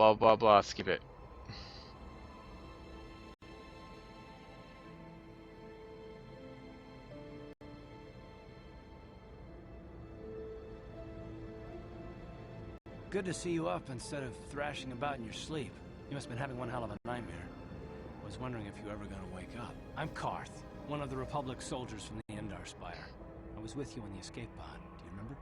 blah blah blah. Skip it. Good to see you up instead of thrashing about in your sleep. You must have been having one hell of a nightmare. I was wondering if you were ever going to wake up. I'm Karth, one of the Republic soldiers from the Endar Spire. I was with you in the escape pod. Do you remember?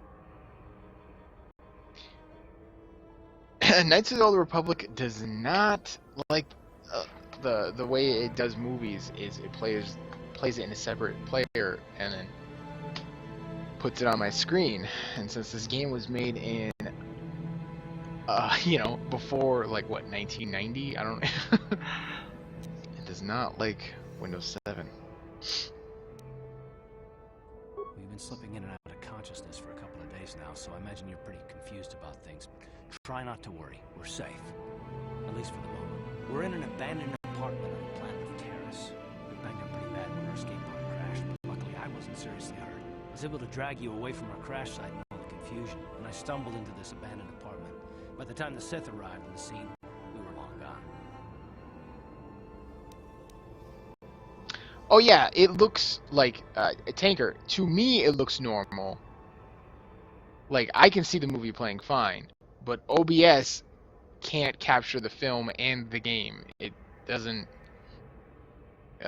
Knights of the Old Republic does not like the way it does movies. Is it plays it in a separate player and then puts it on my screen. And since this game was made in you know, before like what, 1990, I don't know. It does not like Windows 7. We've been slipping in and out of consciousness for a couple of days now, so I imagine you're pretty confused about things. Try not to worry. We're safe. At least for the moment. We're in an abandoned apartment on the planet of Terrace. We banged up pretty bad when our escape pod crashed, but luckily I wasn't seriously hurt. I was able to drag you away from our crash site in all the confusion, and I stumbled into this abandoned apartment. By the time the Sith arrived on the scene, we were long gone. Oh yeah, it looks like a tanker. To me, it looks normal. Like, I can see the movie playing fine, but OBS can't capture the film and the game. It doesn't...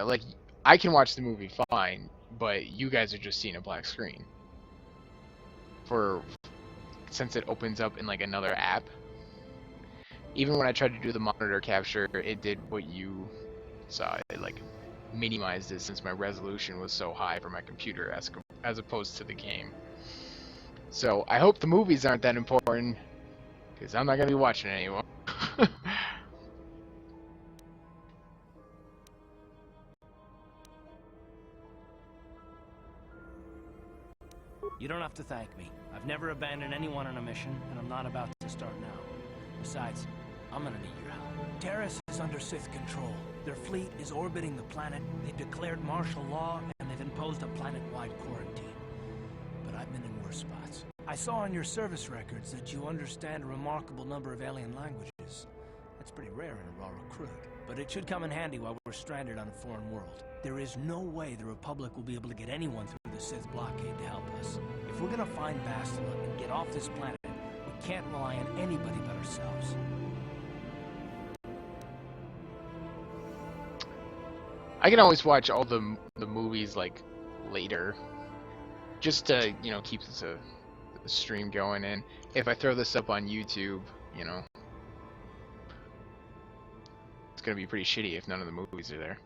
like, I can watch the movie fine, but you guys are just seeing a black screen. Since it opens up in, like, another app. Even when I tried to do the monitor capture, it did what you saw. It, like, minimized it since my resolution was so high for my computer as opposed to the game. So I hope the movies aren't that important, because I'm not going to be watching it anymore. You don't have to thank me. I've never abandoned anyone on a mission, and I'm not about to start now. Besides, I'm gonna need your help. Terrace is under Sith control. Their fleet is orbiting the planet. They've declared martial law, and they've imposed a planet-wide quarantine. But I've been in worse spots. I saw on your service records that you understand a remarkable number of alien languages. That's pretty rare in a raw recruit. But it should come in handy while we're stranded on a foreign world. There is no way the Republic will be able to get anyone through the Sith blockade to help us. If we're gonna find Bastila and get off this planet, we can't rely on anybody but ourselves. I can always watch all the movies, like, later. Just to, you know, keep the stream going. And if I throw this up on YouTube, you know, it's gonna be pretty shitty if none of the movies are there.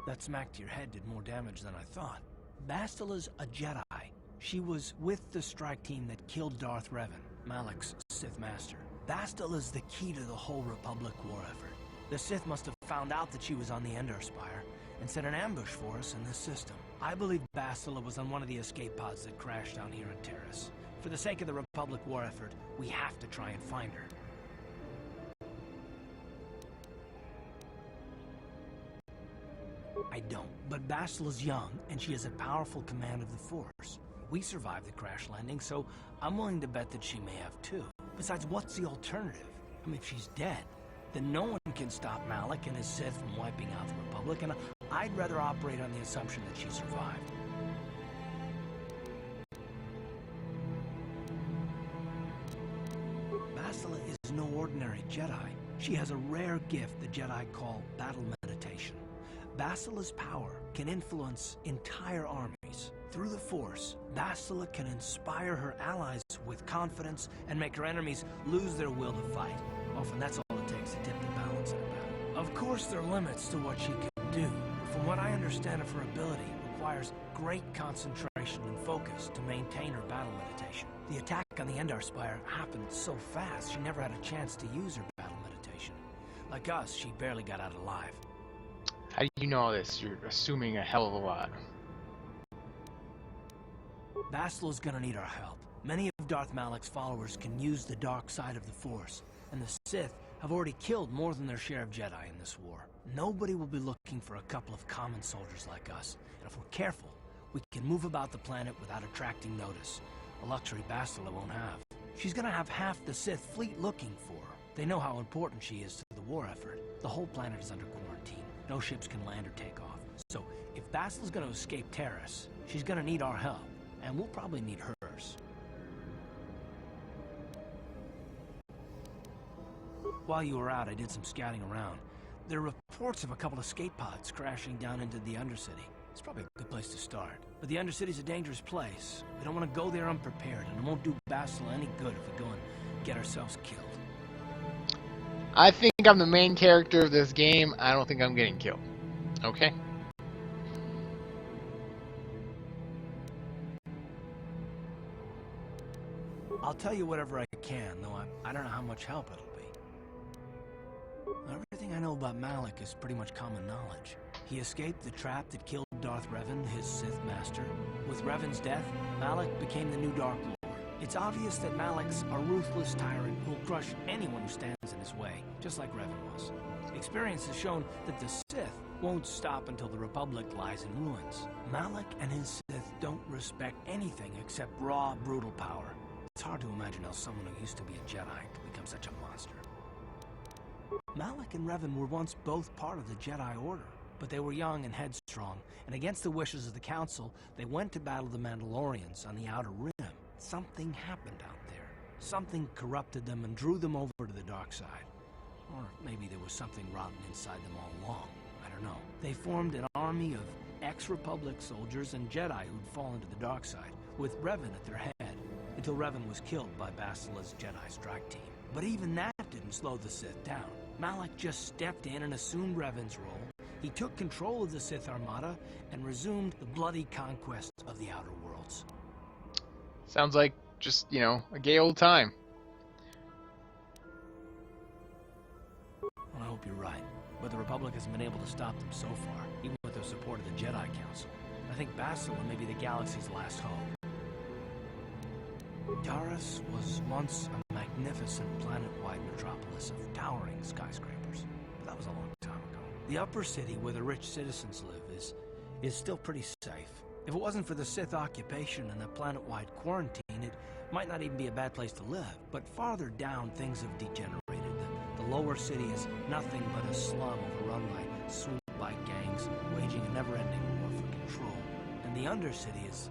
That smack to your head did more damage than I thought. Bastila's a Jedi. She was with the strike team that killed Darth Revan, Malak's Sith master. Bastila's the key to the whole Republic war effort. The Sith must have found out that she was on the Endar Spire and set an ambush for us in this system. I believe Bastila was on one of the escape pods that crashed down here in Terrace. For the sake of the Republic war effort, we have to try and find her. I don't, but Bastila's young, and she has a powerful command of the Force. We survived the crash landing, so I'm willing to bet that she may have too. Besides, what's the alternative? I mean, if she's dead, then no one can stop Malak and his Sith from wiping out the Republic, and I'd rather operate on the assumption that she survived. Bastila is no ordinary Jedi. She has a rare gift the Jedi call battle meditation. Bastila's power can influence entire armies. Through the Force, Bastila can inspire her allies with confidence and make her enemies lose their will to fight. Often that's all it takes to tip the balance in a battle. Of course, there are limits to what she can do. From what I understand of her ability, it requires great concentration and focus to maintain her battle meditation. The attack on the Endar Spire happened so fast, she never had a chance to use her battle meditation. Like us, she barely got out alive. How do you know all this? You're assuming a hell of a lot. Bastila's gonna need our help. Many of Darth Malak's followers can use the dark side of the Force, and the Sith have already killed more than their share of Jedi in this war. Nobody will be looking for a couple of common soldiers like us, and if we're careful, we can move about the planet without attracting notice, a luxury Bastila won't have. She's gonna have half the Sith fleet looking for her. They know how important she is to the war effort. The whole planet is under quarantine. No ships can land or take off. So, if Bastille's gonna escape Terrace, she's gonna need our help. And we'll probably need hers. While you were out, I did some scouting around. There are reports of a couple of escape pods crashing down into the Undercity. It's probably a good place to start. But the Undercity's a dangerous place. We don't want to go there unprepared, and it won't do Bastille any good if we go and get ourselves killed. I think I'm the main character of this game. I don't think I'm getting killed. Okay? I'll tell you whatever I can, though I don't know how much help it'll be. Everything I know about Malak is pretty much common knowledge. He escaped the trap that killed Darth Revan, his Sith master. With Revan's death, Malak became the new Dark Lord. It's obvious that Malak's a ruthless tyrant who'll crush anyone who stands in his way, just like Revan was. Experience has shown that the Sith won't stop until the Republic lies in ruins. Malak and his Sith don't respect anything except raw, brutal power. It's hard to imagine how someone who used to be a Jedi could become such a monster. Malak and Revan were once both part of the Jedi Order, but they were young and headstrong, and against the wishes of the Council, they went to battle the Mandalorians on the Outer Rim. Something happened out there. Something corrupted them and drew them over to the dark side. Or maybe there was something rotten inside them all along. I don't know. They formed an army of ex-Republic soldiers and Jedi who'd fallen to the dark side, with Revan at their head, until Revan was killed by Bastila's Jedi strike team. But even that didn't slow the Sith down. Malak just stepped in and assumed Revan's role. He took control of the Sith Armada and resumed the bloody conquest of the Outer Worlds. Sounds like just, you know, a gay old time. Well, I hope you're right. But the Republic hasn't been able to stop them so far, even with the support of the Jedi Council. I think Bastila may be the galaxy's last hope. Taris was once a magnificent planet-wide metropolis of towering skyscrapers. But that was a long time ago. The upper city where the rich citizens live is still pretty safe. If it wasn't for the Sith occupation and the planet-wide quarantine, it might not even be a bad place to live. But farther down, things have degenerated. The lower city is nothing but a slum overrun by swoop-like gangs, waging a never-ending war for control. And the undercity is...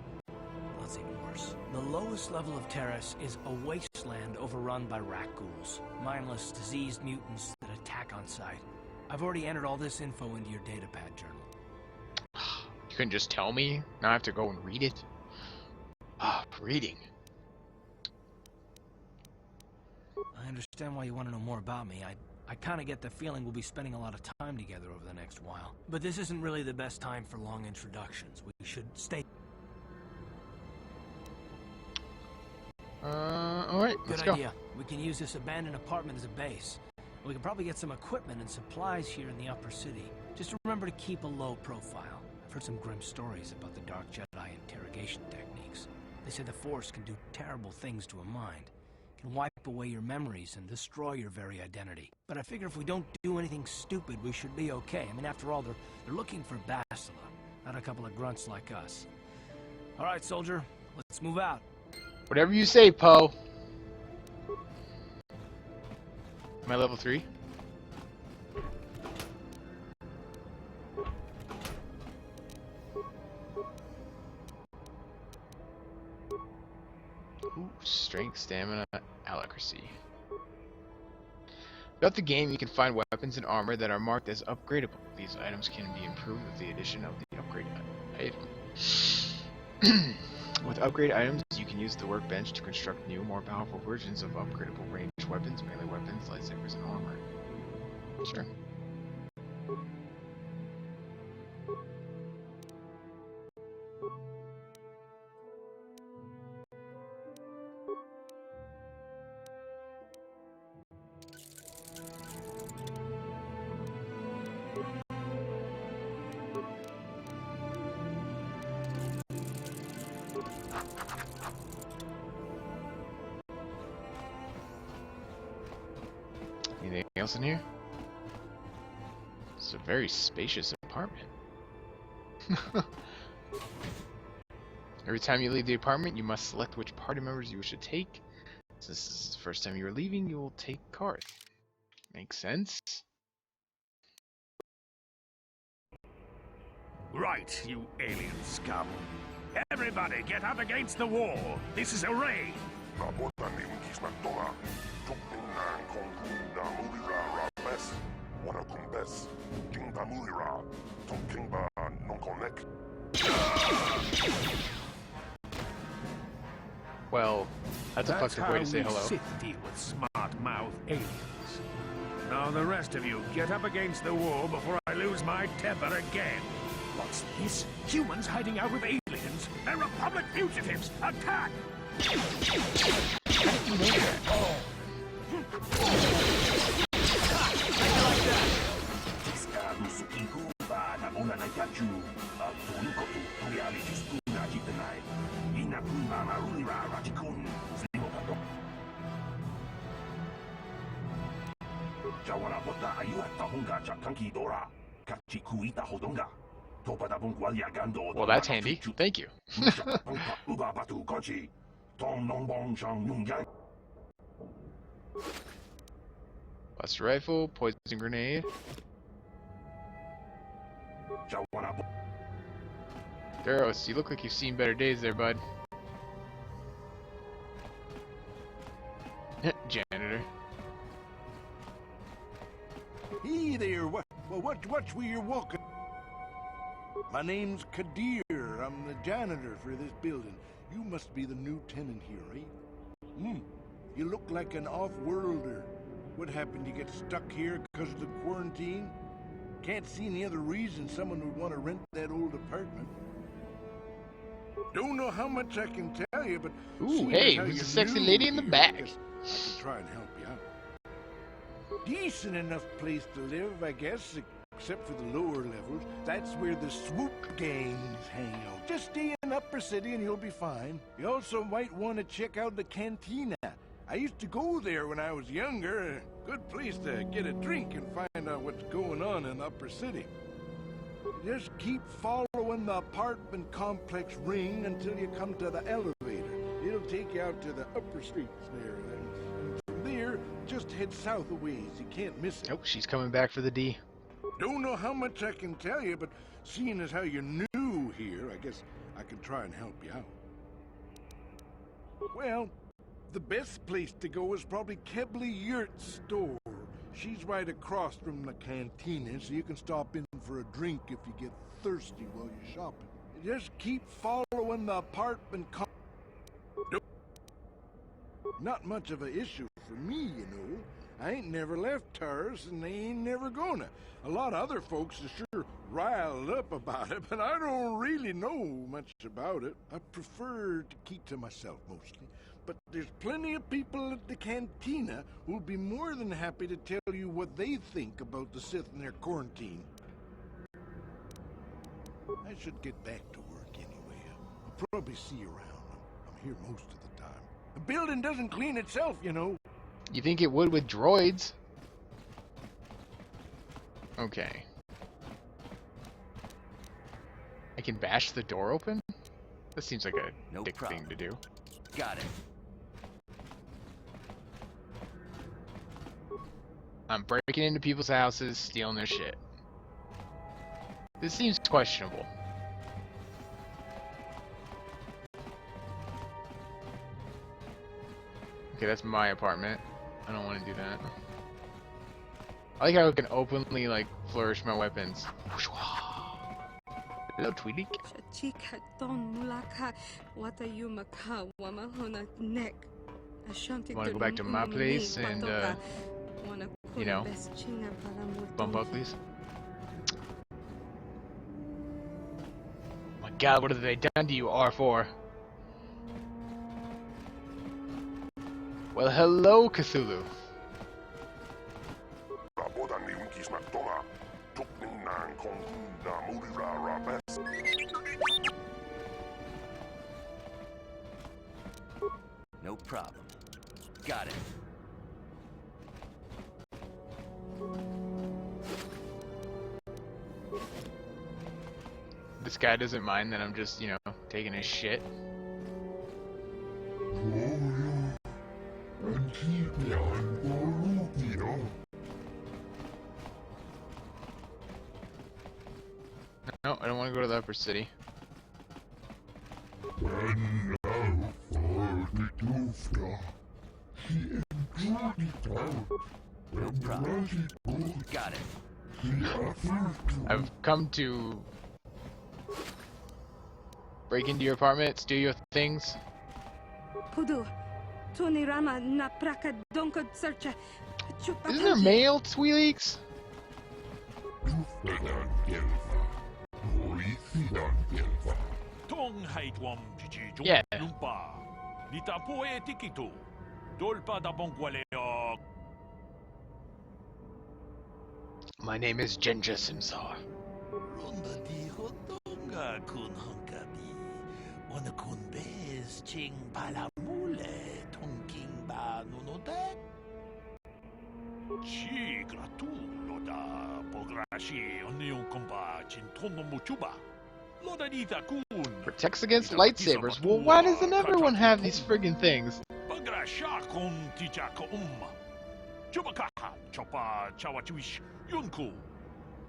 let's even worse. The lowest level of Terrace is a wasteland overrun by rat ghouls, mindless, diseased mutants that attack on sight. I've already entered all this info into your datapad journal. You couldn't just tell me? Now I have to go and read it? Reading. I understand why you want to know more about me. I kind of get the feeling we'll be spending a lot of time together over the next while. But this isn't really the best time for long introductions. We should stay... Alright, let's Good go. idea. We can use this abandoned apartment as a base. We can probably get some equipment and supplies here in the upper city. Just remember to keep a low profile. I've heard some grim stories about the Dark Jedi interrogation techniques. They say the Force can do terrible things to a mind. It can wipe away your memories and destroy your very identity. But I figure if we don't do anything stupid, we should be okay. I mean, after all, they're looking for Bastila, not a couple of grunts like us. All right, soldier, let's move out. Whatever you say, Poe. Am I level 3? Ooh, strength, stamina, alacrity. Throughout the game, you can find weapons and armor that are marked as upgradable. These items can be improved with the addition of the upgrade item. With upgrade items, you can use the workbench to construct new, more powerful versions of upgradable ranged weapons, melee weapons, lightsabers, and armor. Sure. Anything else in here? It's a very spacious apartment. Every time you leave the apartment, you must select which party members you wish to take. Since this is the first time you are leaving, you will take Karth. Makes sense. Right, you alien scum. Everybody get up against the wall. This is a raid. Well, that's a fucked up way to say hello. Sith deal with smart-mouth aliens. Now the rest of you, get up against the wall before I lose my temper again. What's this? Humans hiding out with aliens? They're Republic fugitives! Attack! How did you know that? Well, that's handy. Thank you. Buster rifle, poison grenade. Duros, you look like you've seen better days there, bud. Janitor. Hey there, watch where you're walking. My name's Kadir. I'm the janitor for this building. You must be the new tenant here, eh? You look like an off-worlder. What happened? You get stuck here because of the quarantine? Can't see any other reason someone would want to rent that old apartment. Don't know how much I can tell you, but... Ooh, hey, there's a sexy lady in the back. I can try and help you out. Decent enough place to live, I guess, except for the lower levels. That's where the swoop gangs hang out. Just stay in Upper City and you'll be fine. You also might want to check out the cantina. I used to go there when I was younger. A good place to get a drink and find out what's going on in Upper City. Just keep following the apartment complex ring until you come to the elevator. It'll take you out to the upper streets there. And from there, just head south a ways. You can't miss it. Oh, she's coming back for the D. Don't know how much I can tell you, but seeing as how you're new here, I guess I can try and help you out. Well, the best place to go is probably Kebli Yurt's store. She's right across from the cantina, so you can stop in for a drink if you get thirsty while you're shopping. Just keep following the apartment Not much of an issue for me, you know. I ain't never left Taurus, and they ain't never gonna. A lot of other folks are sure riled up about it, but I don't really know much about it. I prefer to keep to myself mostly. But there's plenty of people at the cantina who'll be more than happy to tell you what they think about the Sith and their quarantine. I should get back to work anyway. I'll probably see you around. I'm here most of the time. The building doesn't clean itself, you know. You think it would with droids? Okay. I can bash the door open? That seems like a dick thing to do. Got it. I'm breaking into people's houses, stealing their shit. This seems questionable. Okay, that's my apartment. I don't want to do that. I like how I can openly, like, flourish my weapons. Hello, Tweety. Want to go back to my place and, you know, bump uglies? My God, what have they done to you, R4? Well, hello, Cthulhu. No problem. Got it. This guy doesn't mind that I'm just, you know, taking his shit. No, I don't want to go to the upper city. Got it. I've come to break into your apartment, steal your things. Pudu, Tunirama na praka donkod searcha. Isn't there mail, Tweeleaks? Tong haitwam jiji Yeah. lumpa. Nita poe tikito. Dolpa da bongwaleo. My name is Ginger Simsar. Ronda di hotonga kun honkabi. Wana kun bez ching palamule tonking ba nunote. Chi gratulo da pograshi onion kompa chintono muchuba. Loda nita kun. Protects against lightsabers. Well, why doesn't everyone have these friggin' things? Bagrasha kun tichaka Chubakaha chopa chawachuish yunku.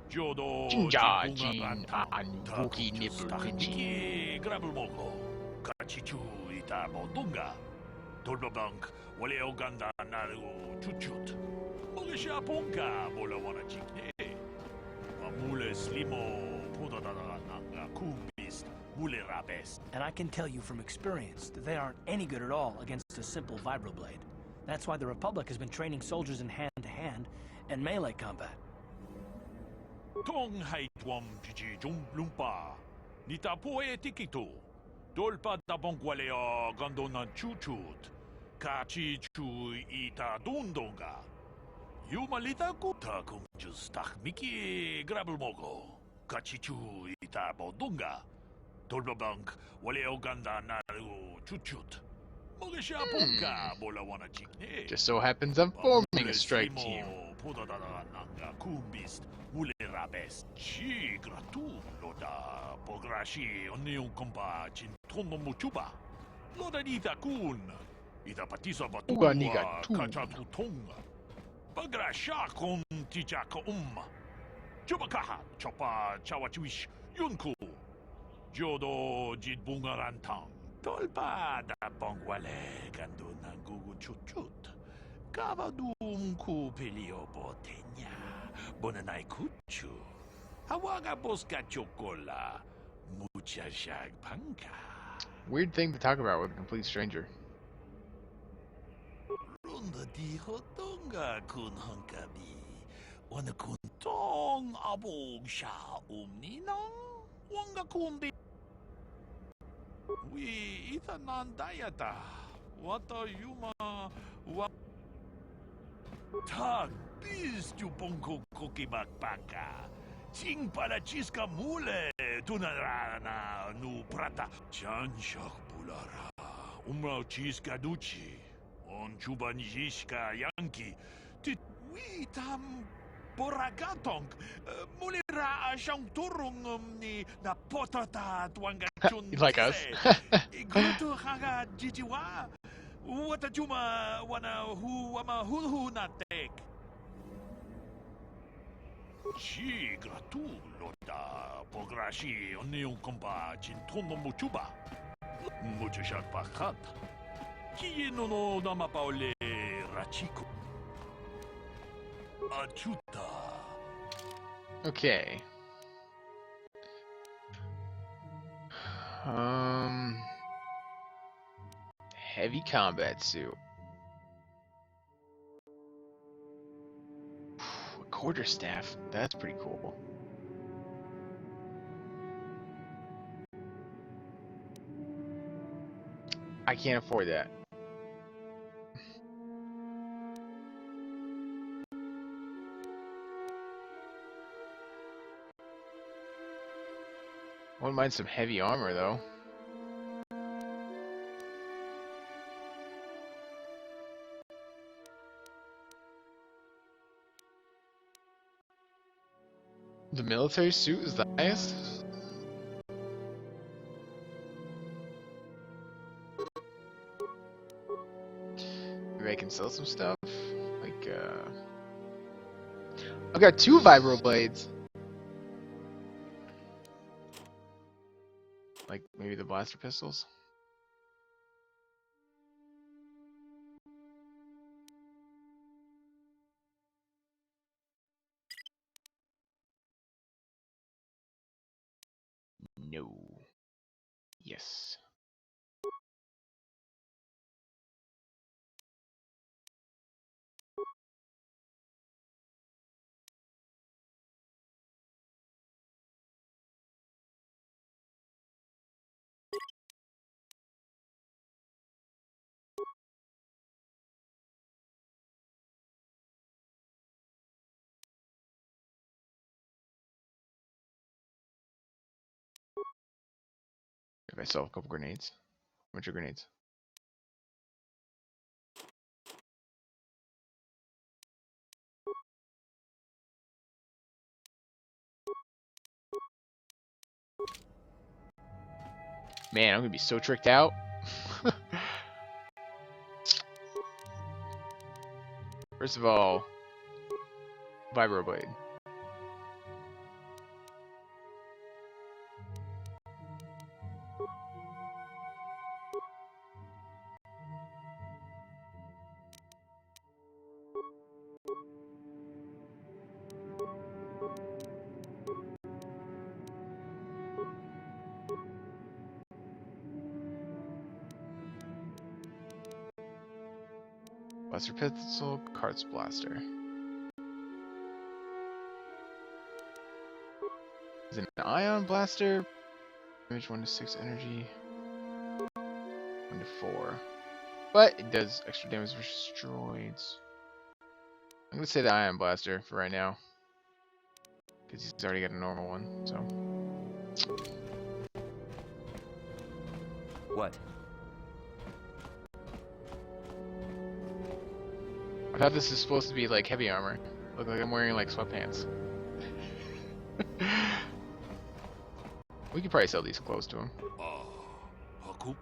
Jodo Jinja Jin an Wookiee nipple Tahiki grabulmoko. Kachichu ita modunga. Dolbabank wale oganda naru chuchut. Mogisha ponka bola wana chikne. Mule slimo podadana nanga kumbis mule rabes. And I can tell you from experience that they aren't any good at all against a simple vibroblade. That's why the Republic has been training soldiers in hand-to-hand and melee combat. Tong haitwam jiji lumpa. Nita poe tikito. Dolpa da bongwaleo gandona chuchut. Kachi chu ita dundonga. Yumalita kuta kung justach miki grabulmogo. Kachi chu ita bodunga. Dolpa bank waleo ganda naru chuchut. Just so happens I'm forming a strike team. Uga niga Bagrasha kon tichaka Chubakaha chopa chawachuish yunku. Jodo jidbungarantang. Tolpa da bongwale gando nangugu chuchut. Kavadum ku pelio botenya. Bonanai kuchu. Hawaga boska chocola. Mucha shag panka. Weird thing to talk about with a complete stranger. Ronda di hotonga kun honkabi. Wana kun tong abog sha umninang. Wanga kundi. We itanan dayata. Wata yuma wa Tag bis tu bonko koki bakbaka. Ching para chiska mule tunarana nu prata. Chanshak bulara. Umrao chiska duchi. On chubanjishka yanki. Tit we tam boragatong. Mulira siyang turong ni na potata tuanga chun. Like us. Iguto haga jijiwa. Wata juma wana hu ama hulhu na tek. Chi gratulo da pograshi onion kompa chintono muchuba. Mucho shat pakat. Chi no dama paole rachiko. Achuta. Okay. Heavy combat suit. A quarterstaff. That's pretty cool. I can't afford that. Wouldn't mind some heavy armor though. The military suit is the highest? Maybe I can sell some stuff. Like, I've got 2 vibro blades. Like, maybe the blaster pistols? No. Yes. If I sell a couple grenades. How much are grenades? Man, I'm gonna be so tricked out. First of all, vibroblade. Blaster pistol, Carts blaster. Is it an ion blaster? Damage 1 to 6 energy. 1 to 4. But it does extra damage versus droids. I'm gonna say the ion blaster for right now. Because he's already got a normal one, so. What? I thought this is supposed to be like heavy armor. Look like I'm wearing like sweatpants. We could probably sell these clothes to him. Hakup.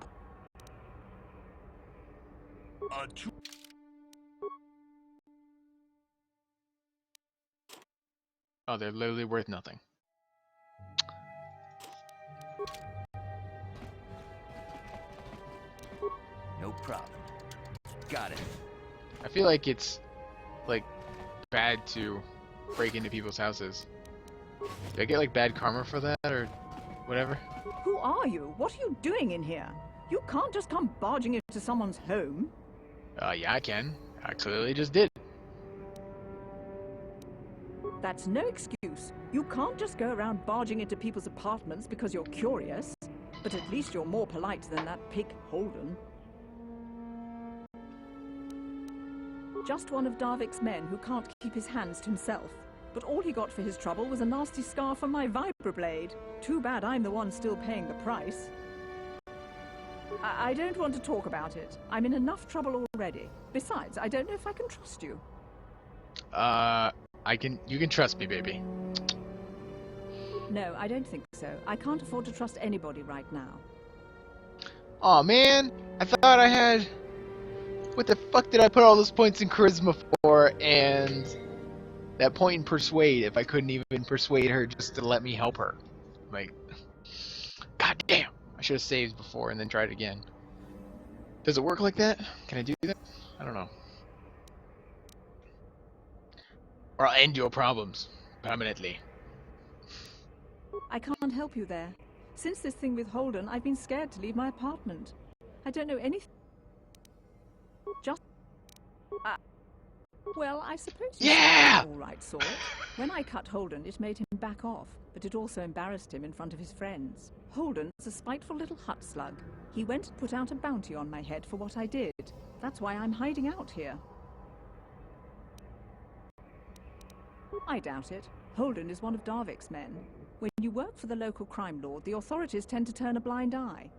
Oh, they're literally worth nothing. No problem. Got it. I feel like it's like bad to break into people's houses. Do I get like bad karma for that or whatever? Who are you? What are you doing in here? You can't just come barging into someone's home. Yeah, I can. I clearly just did. That's no excuse. You can't just go around barging into people's apartments because you're curious. But at least you're more polite than that pig Holden. Just one of Darvik's men who can't keep his hands to himself. But all he got for his trouble was a nasty scar from my vibroblade. Too bad I'm the one still paying the price. I don't want to talk about it. I'm in enough trouble already. Besides, I don't know if I can trust you. You can trust me, baby. No, I don't think so. I can't afford to trust anybody right now. Aw, man. I thought I had... What the fuck did I put all those points in charisma for, and that point in persuade if I couldn't even persuade her just to let me help her? Like, god damn! I should have saved before and then tried again. Does it work like that? Can I do that? I don't know. Or I'll end your problems permanently. I can't help you there. Since this thing with Holden, I've been scared to leave my apartment. I don't know anything. Just... well, I suppose you're all right sort. When I cut Holden, it made him back off, but it also embarrassed him in front of his friends. Holden's a spiteful little hut slug. He went and put out a bounty on my head for what I did. That's why I'm hiding out here. I doubt it. Holden is one of Darvik's men. When you work for the local crime lord, the authorities tend to turn a blind eye.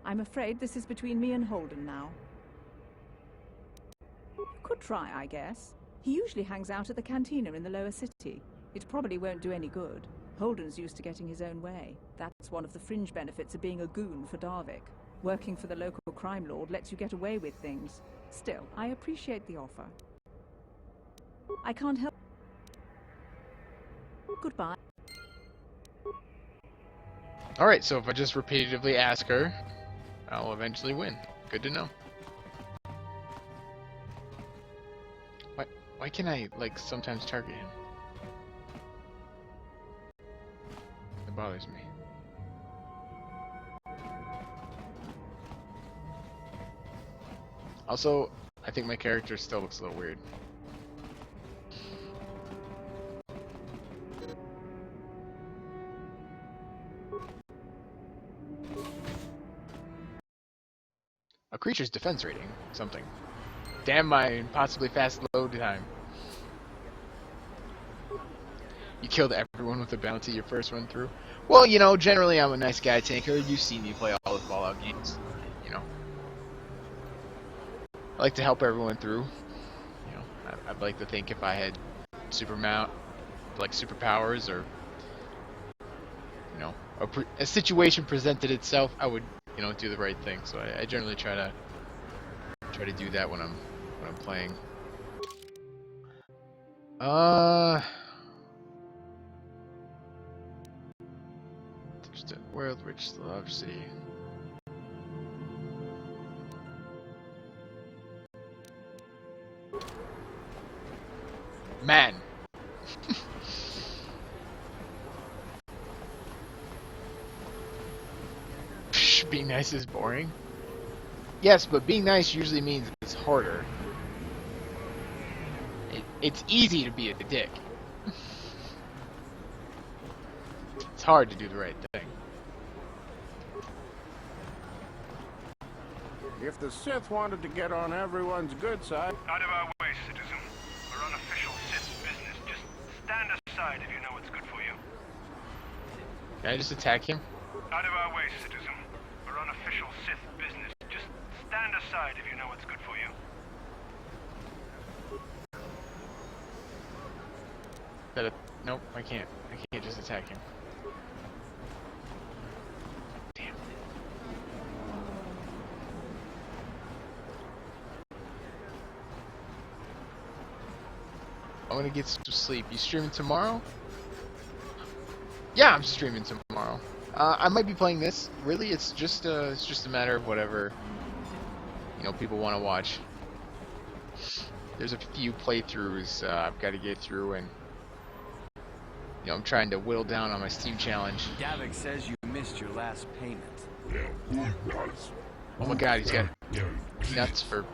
I'm afraid this is between me and Holden now. You could try, I guess. He usually hangs out at the cantina in the lower city. It probably won't do any good. Holden's used to getting his own way. That's one of the fringe benefits of being a goon for Darvik. Working for the local crime lord lets you get away with things. Still, I appreciate the offer. I can't help... Goodbye. Alright, so if I just repeatedly ask her, I'll eventually win. Good to know. Why can I, like, sometimes target him? It bothers me. Also, I think my character still looks a little weird. A creature's defense rating. Something. Damn my impossibly fast load time. You killed everyone with a bounty your first run through? Well, you know, generally I'm a nice guy tanker. You've seen me play all the Fallout games. You know. I like to help everyone through. You know, I'd like to think if I had superpowers, or you know, a situation presented itself, I would, you know, do the right thing. So I generally try to do that when I'm playing. Just a world rich love city. Man. Being nice is boring. Yes, but being nice usually means it's harder. It's easy to be a dick. It's hard to do the right thing. If the Sith wanted to get on everyone's good side... Out of our way, citizen. We're on official Sith business. Just stand aside if you know what's good for you. Can I just attack him? Out of our way, citizen. We're on official Sith business. Just stand aside if you know what's good for you. Nope, I can't. I can't just attack him. Damn. I'm gonna get some sleep. You streaming tomorrow? Yeah, I'm streaming tomorrow. I might be playing this. Really, it's just a matter of whatever, you know, people want to watch. There's a few playthroughs I've got to get through, and you know, I'm trying to whittle down on my Steam challenge. Davik says you missed your last payment. Oh my God, he's got nuts for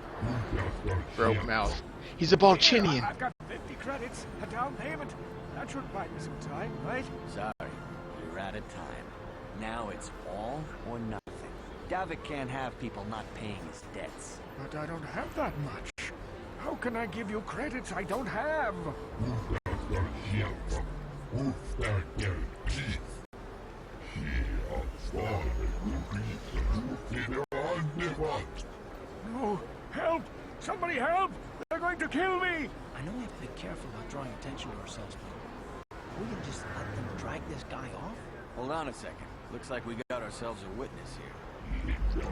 open mouth. He's a Balchinian. I've got 50 credits, a down payment. That should buy me some time, right? Sorry, you're out of time. Now it's all or nothing. Davik can't have people not paying his debts. But I don't have that much. How can I give you credits I don't have? No! Help! Somebody help! They're going to kill me! I know we have to be careful about drawing attention to ourselves, but we can just let them drag this guy off? Hold on a second. Looks like we got ourselves a witness here.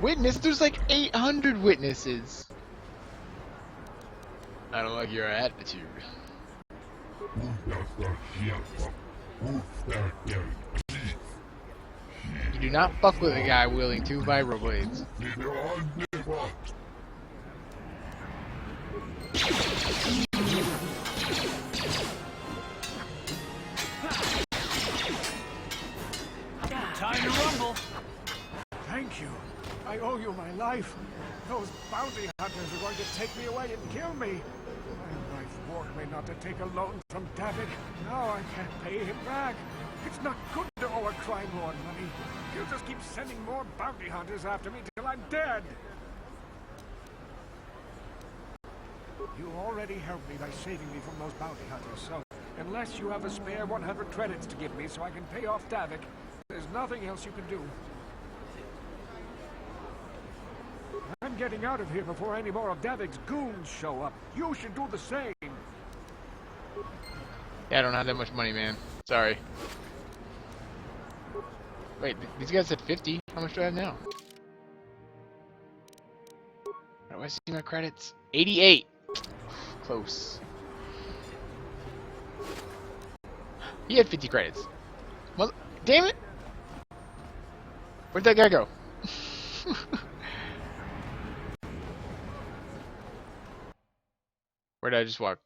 Witness? There's like 800 witnesses. I don't like your attitude. You do not fuck with a guy wielding 2 vibroblades. Time to rumble! Thank you. I owe you my life. Those bounty hunters are going to take me away and kill me. My wife warned me not to take a loan from Davik. Now I can't pay him back. It's not good to owe a crime lord money. He'll just keep sending more bounty hunters after me till I'm dead. You already helped me by saving me from those bounty hunters, so unless you have a spare 100 credits to give me so I can pay off Davik, there's nothing else you can do. I'm getting out of here before any more of Davik's goons show up. You should do the same. Yeah, I don't have that much money, man. Sorry. Wait, these guys said 50. How much do I have now? Why do I see my credits? 88! Close. He had 50 credits. Well, damn it! Where'd that guy go? Where did I just walk?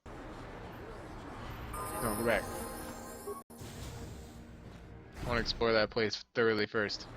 No, go back. I want to explore that place thoroughly first.